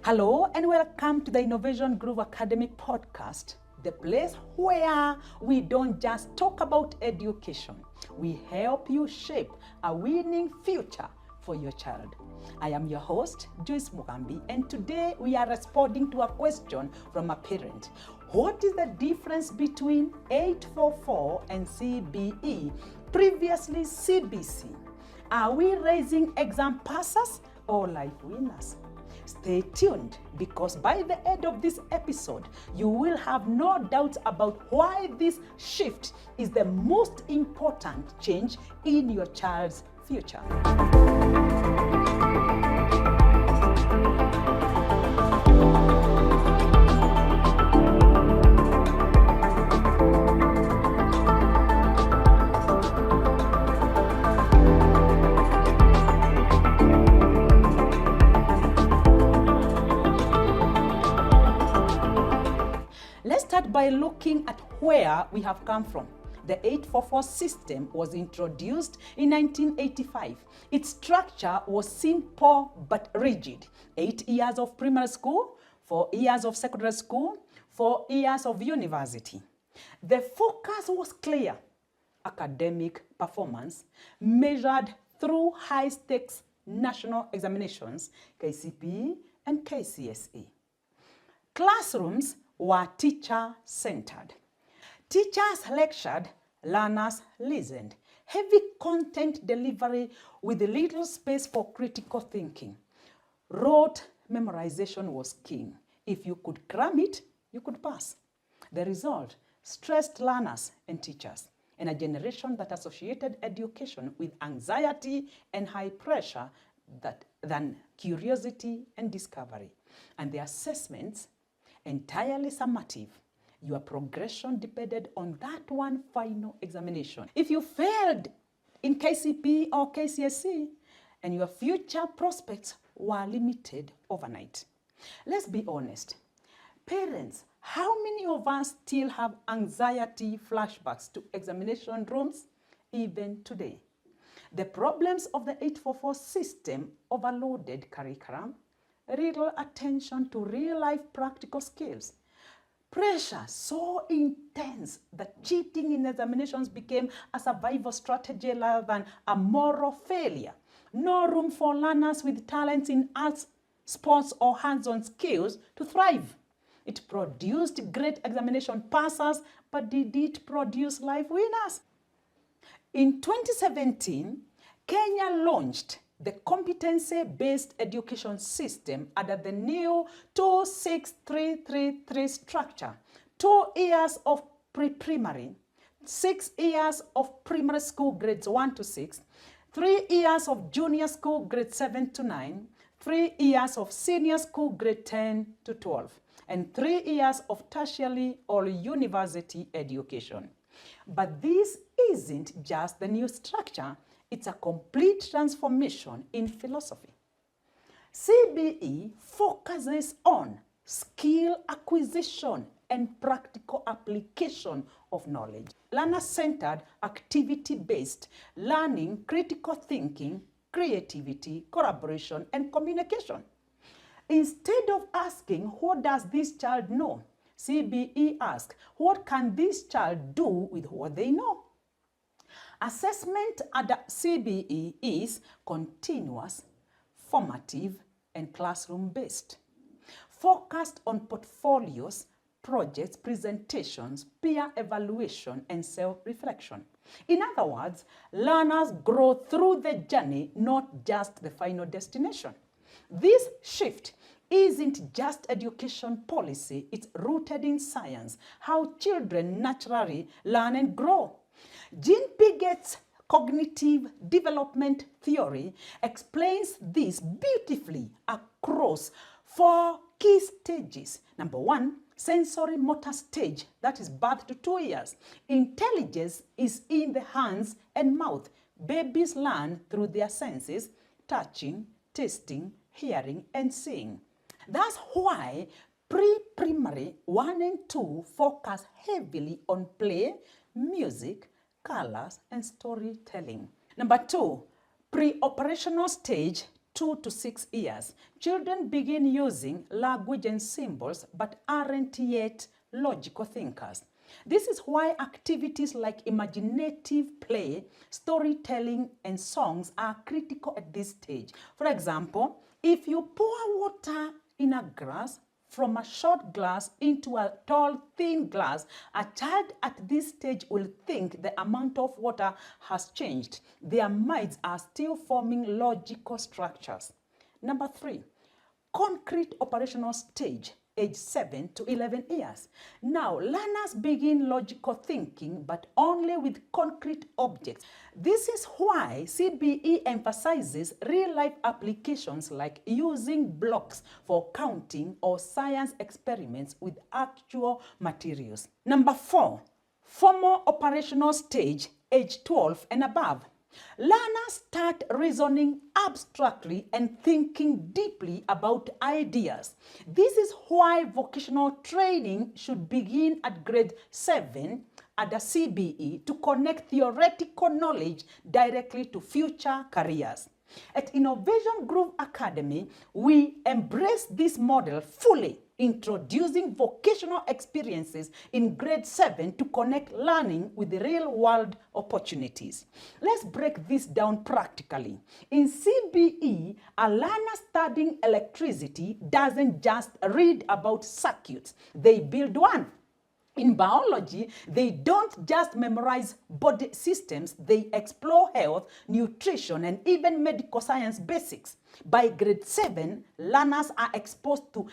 Hello and welcome to the Innovation Groove Academic podcast, the place where we don't just talk about education, we help you shape a winning future for your child. I am your host, Joyce Mugambi, and today we are responding to a question from a parent. What is the difference between 844 and CBE, previously CBC? Are we raising exam passers or life winners? Stay tuned because by the end of this episode, you will have no doubts about why this shift is the most important change in your child's future. Let's start by looking at where we have come from. The 844 system was introduced in 1985. Its structure was simple but rigid. 8 years of primary school, 4 years of secondary school, 4 years of university. The focus was clear: academic performance measured through high-stakes national examinations, KCPE and KCSE. Classrooms were teacher-centered. Teachers lectured, learners listened. Heavy content delivery with little space for critical thinking. Rote memorization was king. If you could cram it, you could pass. The result: stressed learners and teachers, and a generation that associated education with anxiety and high pressure than curiosity and discovery. And the assessments, entirely summative. Your progression depended on that one final examination. If you failed in KCPE or KCSE, and your future prospects were limited overnight. Let's be honest. Parents, how many of us still have anxiety flashbacks to examination rooms even today? The problems of the 844 system: overloaded curriculum, little attention to real-life practical skills. Pressure so intense that cheating in examinations became a survival strategy rather than a moral failure. No room for learners with talents in arts, sports, or hands-on skills to thrive. It produced great examination passers, but did it produce life winners? In 2017, Kenya launched the competency-based education system under the new 26333 structure. 2 years of pre-primary, 6 years of primary school grades 1 to 6, 3 years of junior school grades 7 to 9, 3 years of senior school grade 10 to 12, and 3 years of tertiary or university education. But this isn't just the new structure. It's a complete transformation in philosophy. CBE focuses on skill acquisition and practical application of knowledge. Learner-centered, activity-based learning, critical thinking, creativity, collaboration, and communication. Instead of asking, what does this child know? CBE asks, what can this child do with what they know? Assessment at CBE is continuous, formative, and classroom-based, focused on portfolios, projects, presentations, peer evaluation, and self-reflection. In other words, learners grow through the journey, not just the final destination. This shift isn't just education policy, it's rooted in science, how children naturally learn and grow. Jean Piaget's cognitive development theory explains this beautifully across 4 key stages. Number 1, sensory motor stage, that is birth to 2 years. Intelligence is in the hands and mouth. Babies learn through their senses: touching, tasting, hearing, and seeing. That's why pre-primary 1 and 2 focus heavily on play, music, colors, and storytelling. Number 2, pre-operational stage 2 to 6 years, children begin using language and symbols but aren't yet logical thinkers. This is why activities like imaginative play, storytelling, and songs are critical at this stage. For example, if you pour water in a glass from a short glass into a tall, thin glass, a child at this stage will think the amount of water has changed. Their minds are still forming logical structures. Number 3, concrete operational stage, age 7 to 11 years. Now, learners begin logical thinking, but only with concrete objects. This is why CBE emphasizes real-life applications like using blocks for counting or science experiments with actual materials. Number 4, formal operational stage, age 12 and above. Learners start reasoning abstractly and thinking deeply about ideas. This is why vocational training should begin at grade 7 at the CBE to connect theoretical knowledge directly to future careers. At Innovation Groove Academy, we embrace this model fully, introducing vocational experiences in grade 7 to connect learning with the real-world opportunities. Let's break this down practically. In CBE, a learner studying electricity doesn't just read about circuits, they build one. In biology, they don't just memorize body systems, they explore health, nutrition, and even medical science basics. By grade 7, learners are exposed to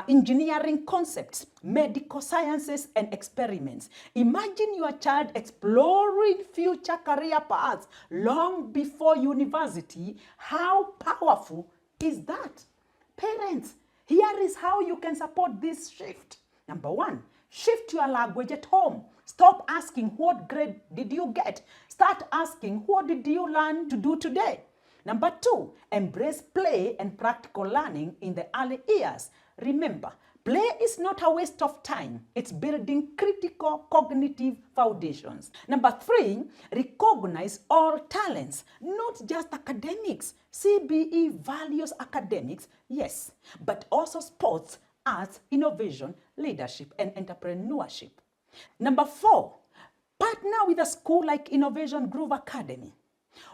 engineering concepts, medical sciences, and experiments. Imagine your child exploring future career paths long before university. How powerful is that? Parents, here is how you can support this shift. Number 1, shift your language at home. Stop asking, what grade did you get? Start asking, what did you learn to do today? Number 2, embrace play and practical learning in the early years. Remember, play is not a waste of time. It's building critical cognitive foundations. Number 3, recognize all talents, not just academics. CBE values academics, yes, but also sports, arts, innovation, leadership, and entrepreneurship. Number 4, partner with a school like Innovation Groove Academy.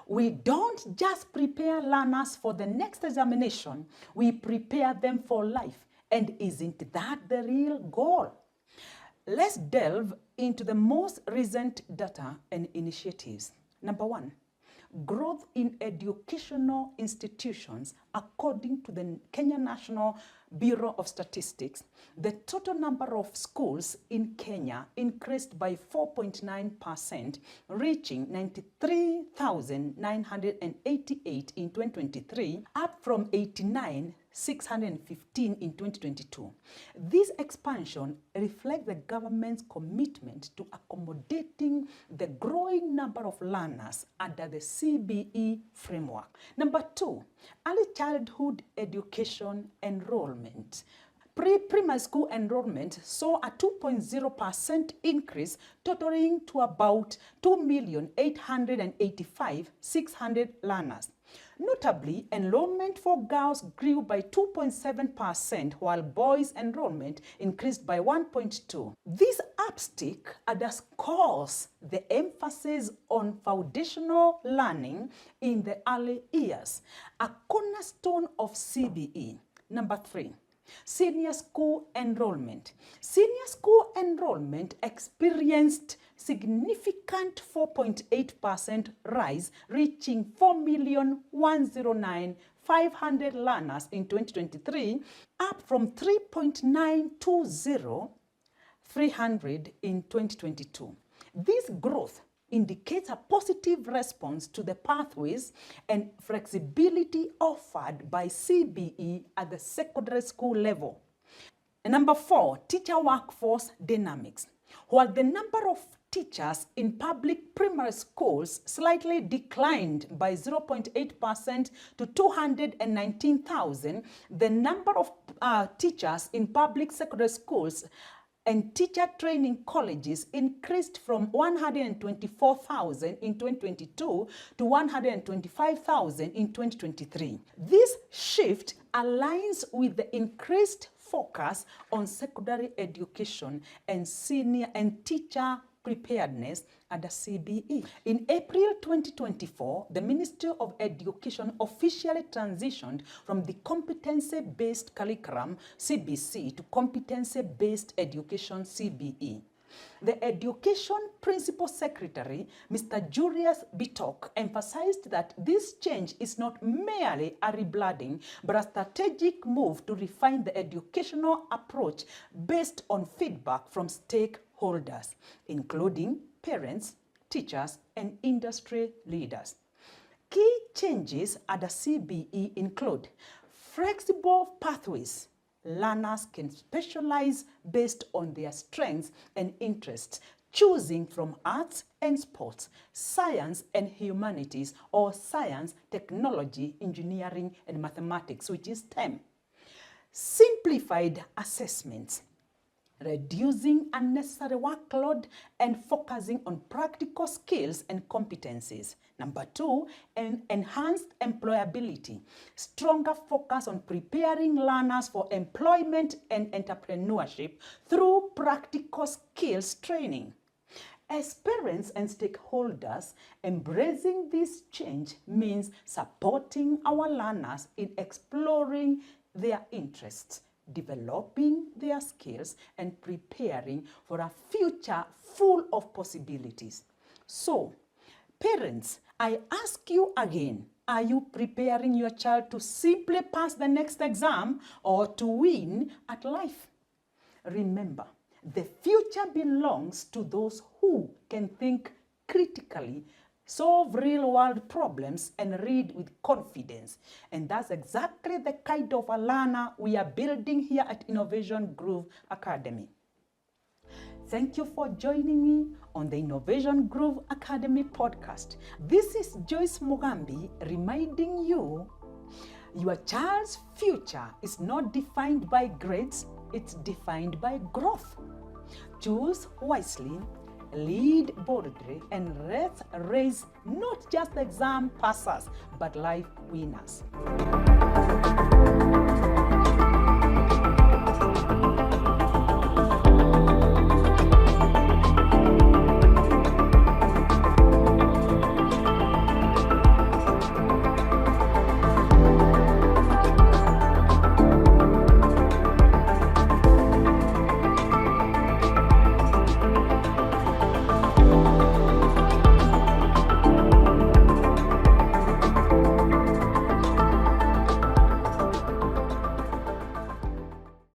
We don't just prepare learners for the next examination, we prepare them for life. And isn't that the real goal? Let's delve into the most recent data and initiatives. Number 1, growth in educational institutions. According to the Kenya National Bureau of Statistics, the total number of schools in Kenya increased by 4.9%, reaching 93,988 in 2023, up from 89,615 in 2022. This expansion reflects the government's commitment to accommodating the growing number of learners under the CBE framework. Number 2, early childhood education enrollment. Pre-primary school enrollment saw a 2.0% increase, totaling to about 2,885,600 learners. Notably, enrollment for girls grew by 2.7%, while boys' enrollment increased by 1.2%. This uptick underscores the emphasis on foundational learning in the early years, a cornerstone of CBE. Number 3, senior school enrollment. Senior school enrollment experienced significant 4.8% rise, reaching 4,109,500 learners in 2023, up from 3,920,300 in 2022. This growth indicates a positive response to the pathways and flexibility offered by CBE at the secondary school level. And number 4, teacher workforce dynamics. While the number of teachers in public primary schools slightly declined by 0.8% to 219,000, the number of teachers in public secondary schools and teacher training colleges increased from 124,000 in 2022 to 125,000 in 2023. This shift aligns with the increased focus on secondary education and senior and teacher preparedness under CBE. In April 2024, the Ministry of Education officially transitioned from the competency-based curriculum CBC to competency-based education CBE. The Education Principal Secretary, Mr. Julius Bitok, emphasized that this change is not merely a rebladding, but a strategic move to refine the educational approach based on feedback from stakeholders, including parents, teachers, and industry leaders. Key changes at the CBE include flexible pathways. Learners can specialize based on their strengths and interests, choosing from arts and sports, science and humanities, or science, technology, engineering, and mathematics, which is STEM. Simplified assessments, reducing unnecessary workload and focusing on practical skills and competencies. Number 2, enhanced employability, stronger focus on preparing learners for employment and entrepreneurship through practical skills training. As parents and stakeholders, embracing this change means supporting our learners in exploring their interests, developing their skills, and preparing for a future full of possibilities. So, parents, I ask you again, are you preparing your child to simply pass the next exam or to win at life? Remember, the future belongs to those who can think critically, solve real-world problems, and read with confidence. And that's exactly the kind of a learner we are building here at Innovation Groove Academy. Thank you for joining me on the Innovation Groove Academy podcast. This is Joyce Mugambi reminding you your child's future is not defined by grades, it's defined by growth. Choose wisely, lead boldly, and let's raise not just exam passers, but life winners.